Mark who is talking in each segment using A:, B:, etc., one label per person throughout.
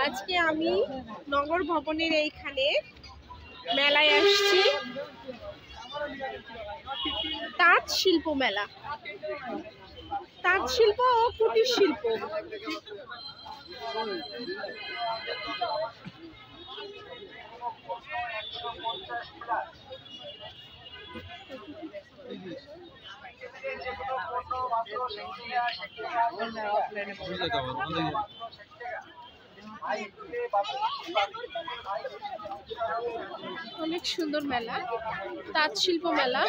A: আজকে আমি নগর ভবনের এইখানে মেলায় আসছি, তাঁত শিল্প মেলা, তাঁত শিল্প ও কুটির শিল্প। অনেক সুন্দর মেলা, তাঁত শিল্প মেলা।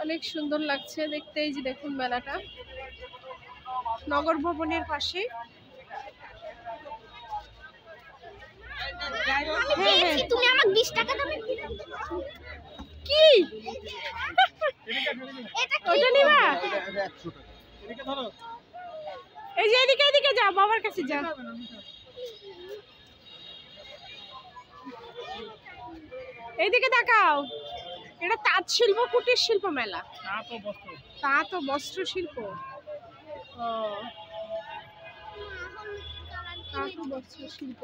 A: অনেক সুন্দর লাগছে দেখতে। এই যে দেখুন মেলাটা নগর ভবনের পাশে।
B: তুমি আমাকে 20 টাকা দাও।
A: কি ওটা নিবা? এই যে এদিকে এদিকে যা, বাবার কাছে যা। এইদিকে তাকাও, এটা তাঁত শিল্প কুটির শিল্প মেলা। তাঁত ও বস্ত্র শিল্প। ও তাঁত ও বস্ত্র শিল্প।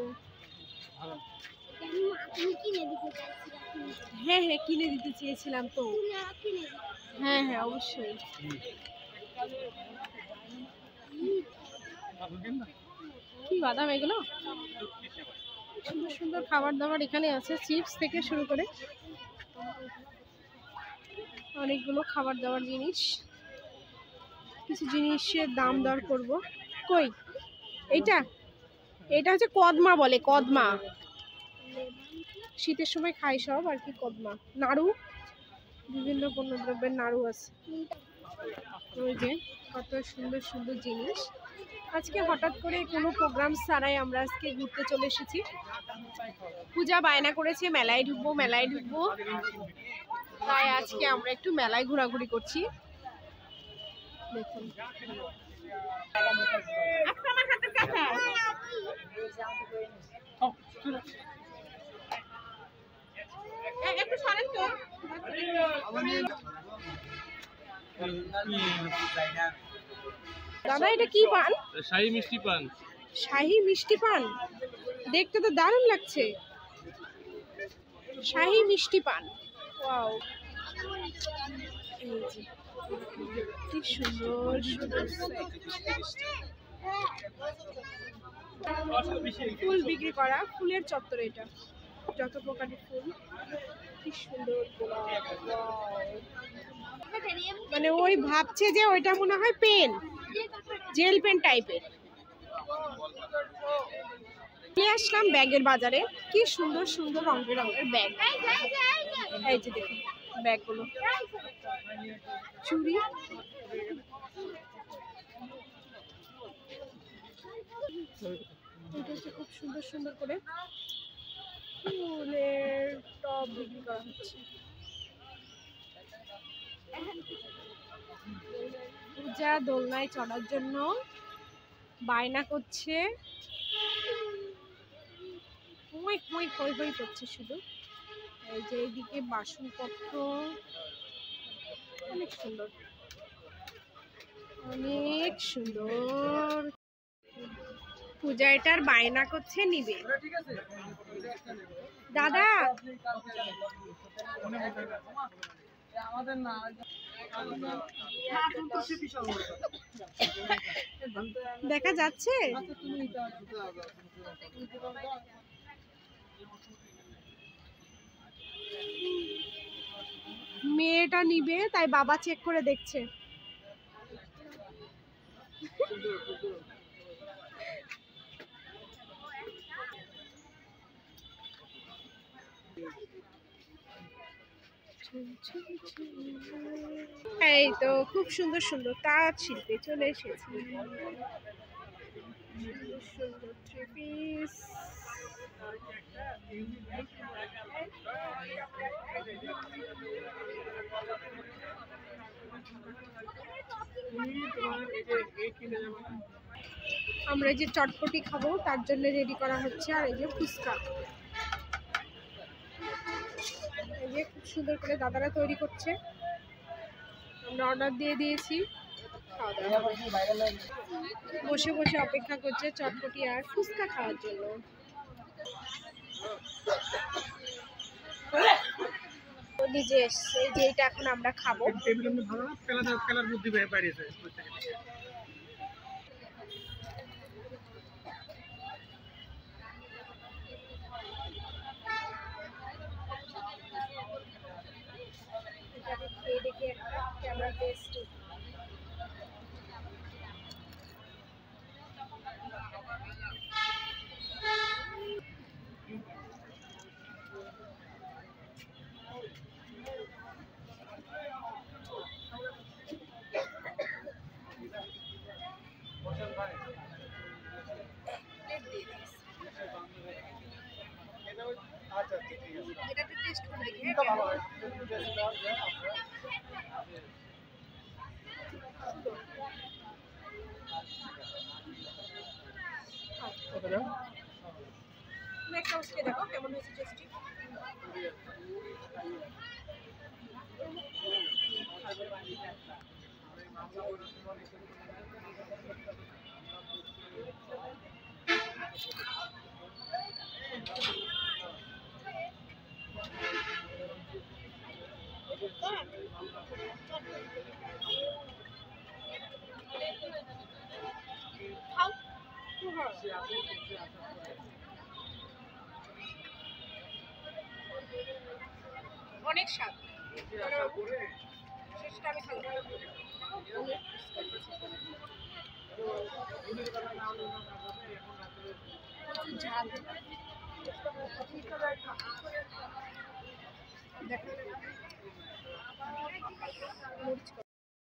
A: হ্যাঁ হ্যাঁ, কিনে দিতে চেয়েছিলাম তো। হ্যাঁ হ্যাঁ অবশ্যই। কি বাদাম এগুলো? সুন্দর সুন্দর খাবার দাবার এখানে আছে, চিপস থেকে শুরু করে অনেকগুলো খাবার দাবার জিনিস। কিছু জিনিসের দাম দর করব। কই এইটা? এটা হচ্ছে কদমা বলে, কদমা। শীতের সময় খাই সব আর কি। কদমা, নাড়ু, বিভিন্ন পণ্য দ্রব্যের নাড়ু আছে। ওই যে কত সুন্দর সুন্দর জিনিস। আজকে হঠাৎ করে কোনো প্রোগ্রাম ছাড়াই আমরা আজকে ঘুরতে চলে এসেছি। পূজা বায়না করেছে মেলায় ঢুকবো, মেলায় ঢুকবো, তাই আজকে আমরা একটু মেলায় ঘোরাঘুরি করছি। দেখুন দাদা, এটা কি পান?
C: শাহী মিষ্টি পান।
A: শাহী মিষ্টি পান, দেখতে তো দারুণ লাগছে। শাহী মিষ্টি পান, ওয়াও, এই যে কি সুন্দর সুন্দর ফুল বিক্রি করা, ফুলের চত্বর এটা, যত প্রকারের ফুল, কি সুন্দর। মানে ওই ভাবছে যে ওইটা মনে হয় পেন, জেল পেন টাইপের। নিয়ে আসলাম ব্যাগের বাজারে, কি সুন্দর সুন্দর রং বেরঙের ব্যাগ। এই যে দেখুন ব্যাগগুলো, চুড়ি, এটা হচ্ছে খুব সুন্দর সুন্দর করে ফুলের টব বিক্রি করা হচ্ছে। পূজা দোলনায় চড়ার জন্য বায়না করছে, হই হই হই হই করছে শুধু। এই যে এইদিকে বাসনপত্র, অনেক সুন্দর, অনেক সুন্দর। পূজা এটার বায়না করছে নিবে। দাদা দেখা যাচ্ছে? মেয়েটা নিবে তাই বাবা চেক করে দেখছে। এই তো খুব সুন্দর সুন্দর তাঁত শিল্পে চলে এসেছি। সুন্দর থ্রি পিস, আমরা যে চটপটি খাবো তার জন্য রেডি করা হচ্ছে। আর এই যে ফুচকা, এই যে খুব সুন্দর করে দাদারা তৈরি করছে। আমরা অর্ডার দিয়ে দিয়েছি। খাওয়া দাওয়া হবে। বসে বসে অপেক্ষা করছে চটপটি আর ফুচকা খাওয়ার জন্য। নিজে এসছে এই যে এটা এখন আমরা খাবো। এটাকে খেয়ে দেখি একটা কেমন টেস্টি। এটাতে টেস্ট করে দেখি একটা উসকে দেখো কেমন হয়েছে টেস্টি। অনেক স্বাদ। শেষটা আমি খাবো। প্রচুর ঝাল। দেখো